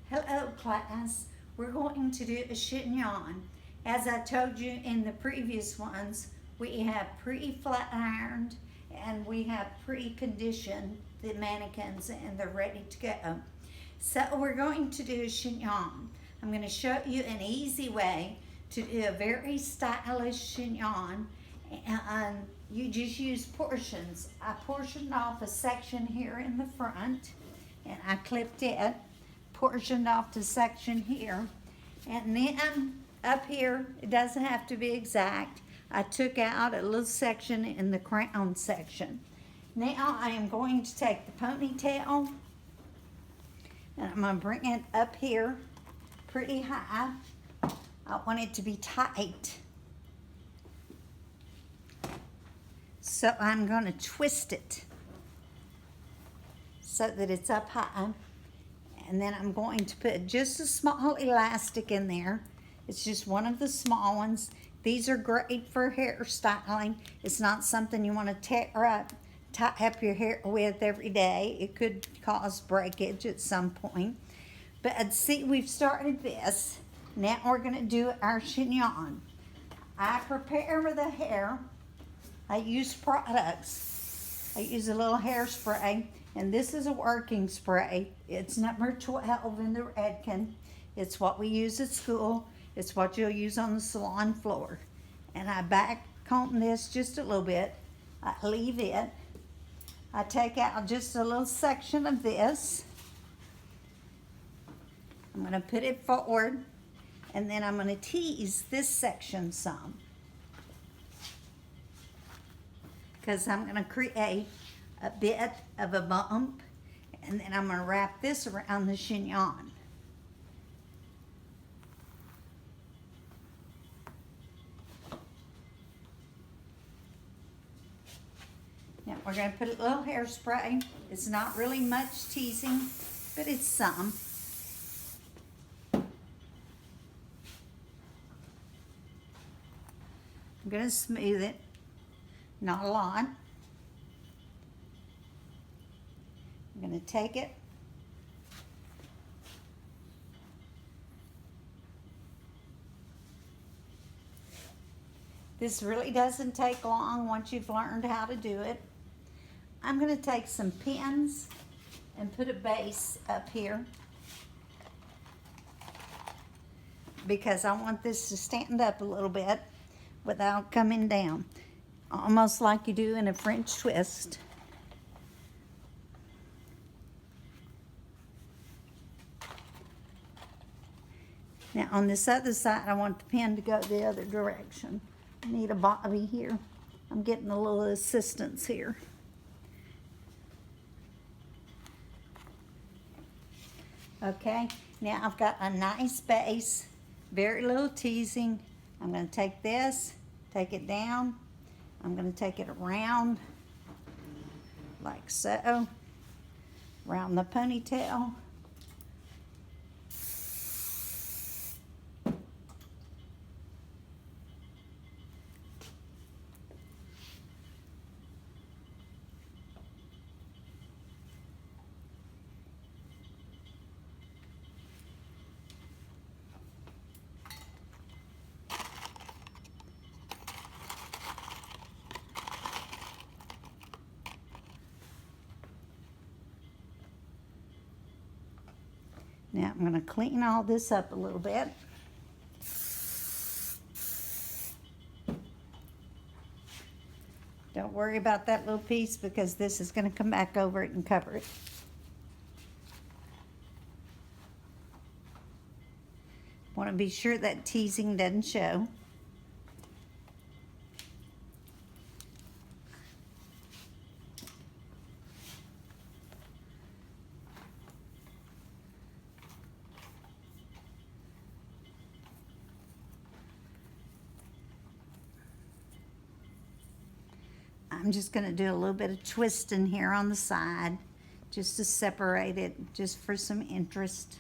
Hello class, we're going to do a chignon. As I told you in the previous ones, we have pre-flat ironed and we have pre-conditioned the mannequins and they're ready to go. So we're going to do a chignon. I'm going to show you an easy way to do a very stylish chignon, and you just use portions. I portioned off a section here in the front and I clipped it, portioned off the section here, and then up here, it doesn't have to be exact, I took out a little section in the crown section. Now I am going to take the ponytail and I'm going to bring it up here pretty high. I want it to be tight. So I'm going to twist it so that it's up high. And then I'm going to put just a small elastic in there. It's just one of the small ones. These are great for hairstyling. It's not something you want to tie up your hair with every day. It could cause breakage at some point. But see, we've started this. Now we're going to do our chignon. I prepare the hair. I use products. I use a little hairspray, and this is a working spray. It's number 12 in the Redken. It's what we use at school. It's what you'll use on the salon floor. And I back comb this just a little bit. I leave it. I take out just a little section of this. I'm going to put it forward, and then I'm going to tease this section some, because I'm going to create a bit of a bump, and then I'm going to wrap this around the chignon. Now we're going to put a little hairspray. It's not really much teasing, but it's some. I'm going to smooth it, not a lot. I'm going to take it, this really doesn't take long once you've learned how to do it. I'm going to take some pins and put a base up here because I want this to stand up a little bit without coming down, almost like you do in a French twist. Now on this other side, I want the pin to go the other direction. I need a bobby here. I'm getting a little assistance here. Okay, now I've got a nice base, very little teasing. I'm going to take this, take it down. I'm going to take it around like so, around the ponytail. Now I'm going to clean all this up a little bit. Don't worry about that little piece because this is going to come back over it and cover it. Want to be sure that teasing doesn't show. I'm just going to do a little bit of twisting here on the side just to separate it, just for some interest.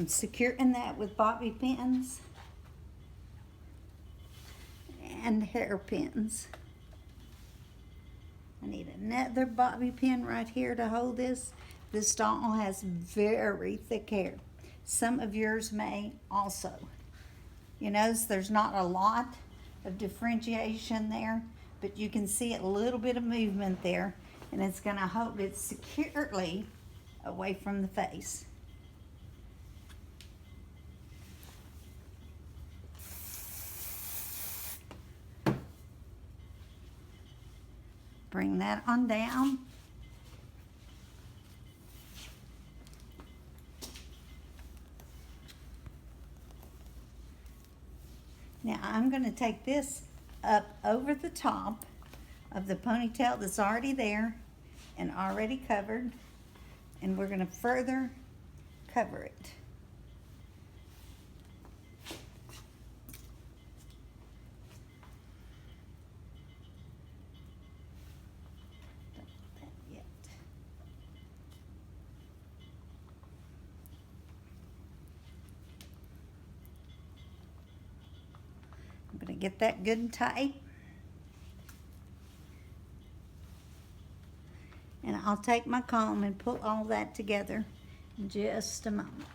I'm securing that with bobby pins and hairpins. I need another bobby pin right here to hold this. This doll has very thick hair. Some of yours may also. You notice there's not a lot of differentiation there, but you can see a little bit of movement there, and it's going to hold it securely away from the face. Bring that on down. Now I'm going to take this up over the top of the ponytail that's already there and already covered, and we're going to further cover it. I'm going to get that good and tight. And I'll take my comb and pull all that together in just a moment.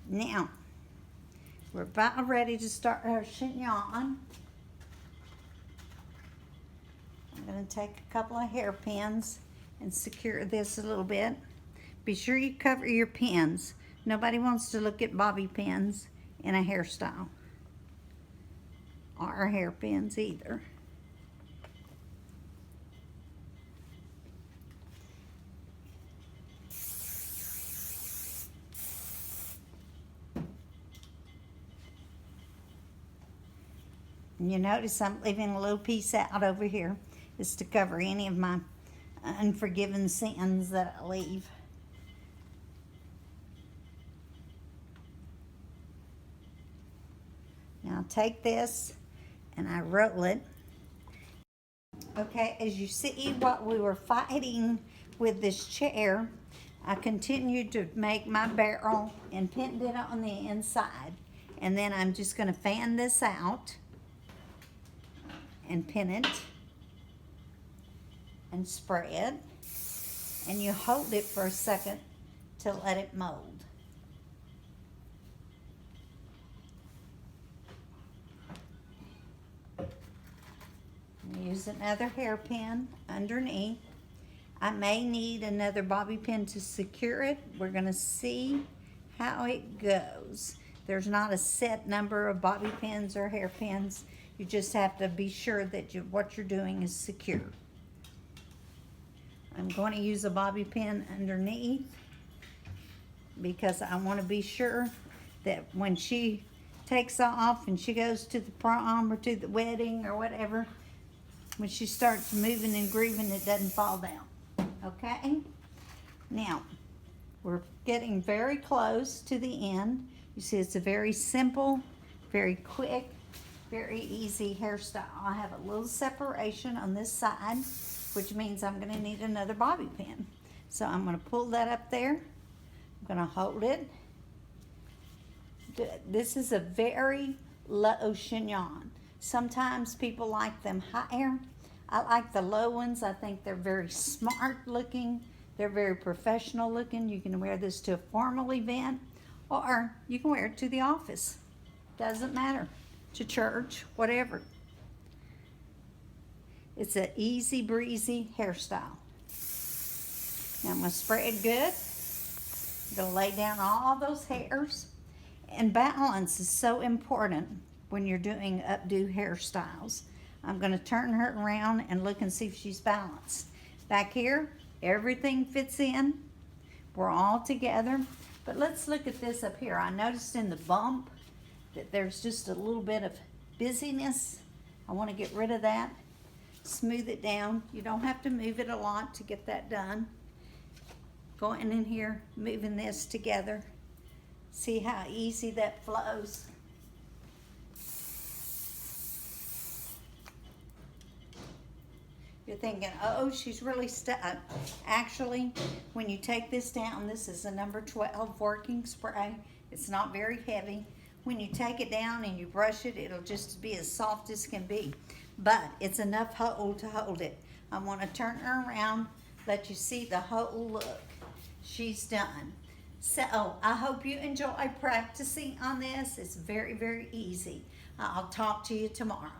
Now, we're about ready to start our chignon. I'm going to take a couple of hairpins and secure this a little bit. Be sure you cover your pins. Nobody wants to look at bobby pins in a hairstyle, or hairpins either. And you notice I'm leaving a little piece out over here. It's to cover any of my unforgiven sins that I leave. Now take this and I roll it. Okay, as you see, while we were fighting with this chair, I continued to make my barrel and pinned it on the inside. And then I'm just going to fan this out and pin it and spread, and you hold it for a second to let it mold. Use another hairpin underneath. I may need another bobby pin to secure it. We're going to see how it goes. There's not a set number of bobby pins or hairpins. You just have to be sure that what you're doing is secure. I'm going to use a bobby pin underneath because I want to be sure that when she takes off and she goes to the prom or to the wedding or whatever, when she starts moving and grooving, it doesn't fall down. Okay? Now, we're getting very close to the end. You see, it's a very simple, very quick, very easy hairstyle. I have a little separation on this side, which means I'm going to need another bobby pin. So I'm going to pull that up there. I'm going to hold it. This is a very low chignon. Sometimes people like them higher. I like the low ones. I think they're very smart looking. They're very professional looking. You can wear this to a formal event, or you can wear it to the office. Doesn't matter. To church, whatever. It's an easy breezy hairstyle. Now I'm going to spread good. I'm going to lay down all those hairs. And balance is so important when you're doing updo hairstyles. I'm going to turn her around and look and see if she's balanced. Back here, everything fits in. We're all together. But let's look at this up here. I noticed in the bump that there's just a little bit of busyness. I want to get rid of that. Smooth it down. You don't have to move it a lot to get that done. Going in here, moving this together. See how easy that flows. You're thinking, oh, she's really stuck. Actually, when you take this down, this is a number 12 working spray. It's not very heavy. When you take it down and you brush it, it'll just be as soft as can be. But it's enough hold to hold it. I want to turn her around, let you see the whole look. She's done. So I hope you enjoy practicing on this. It's very, very easy. I'll talk to you tomorrow.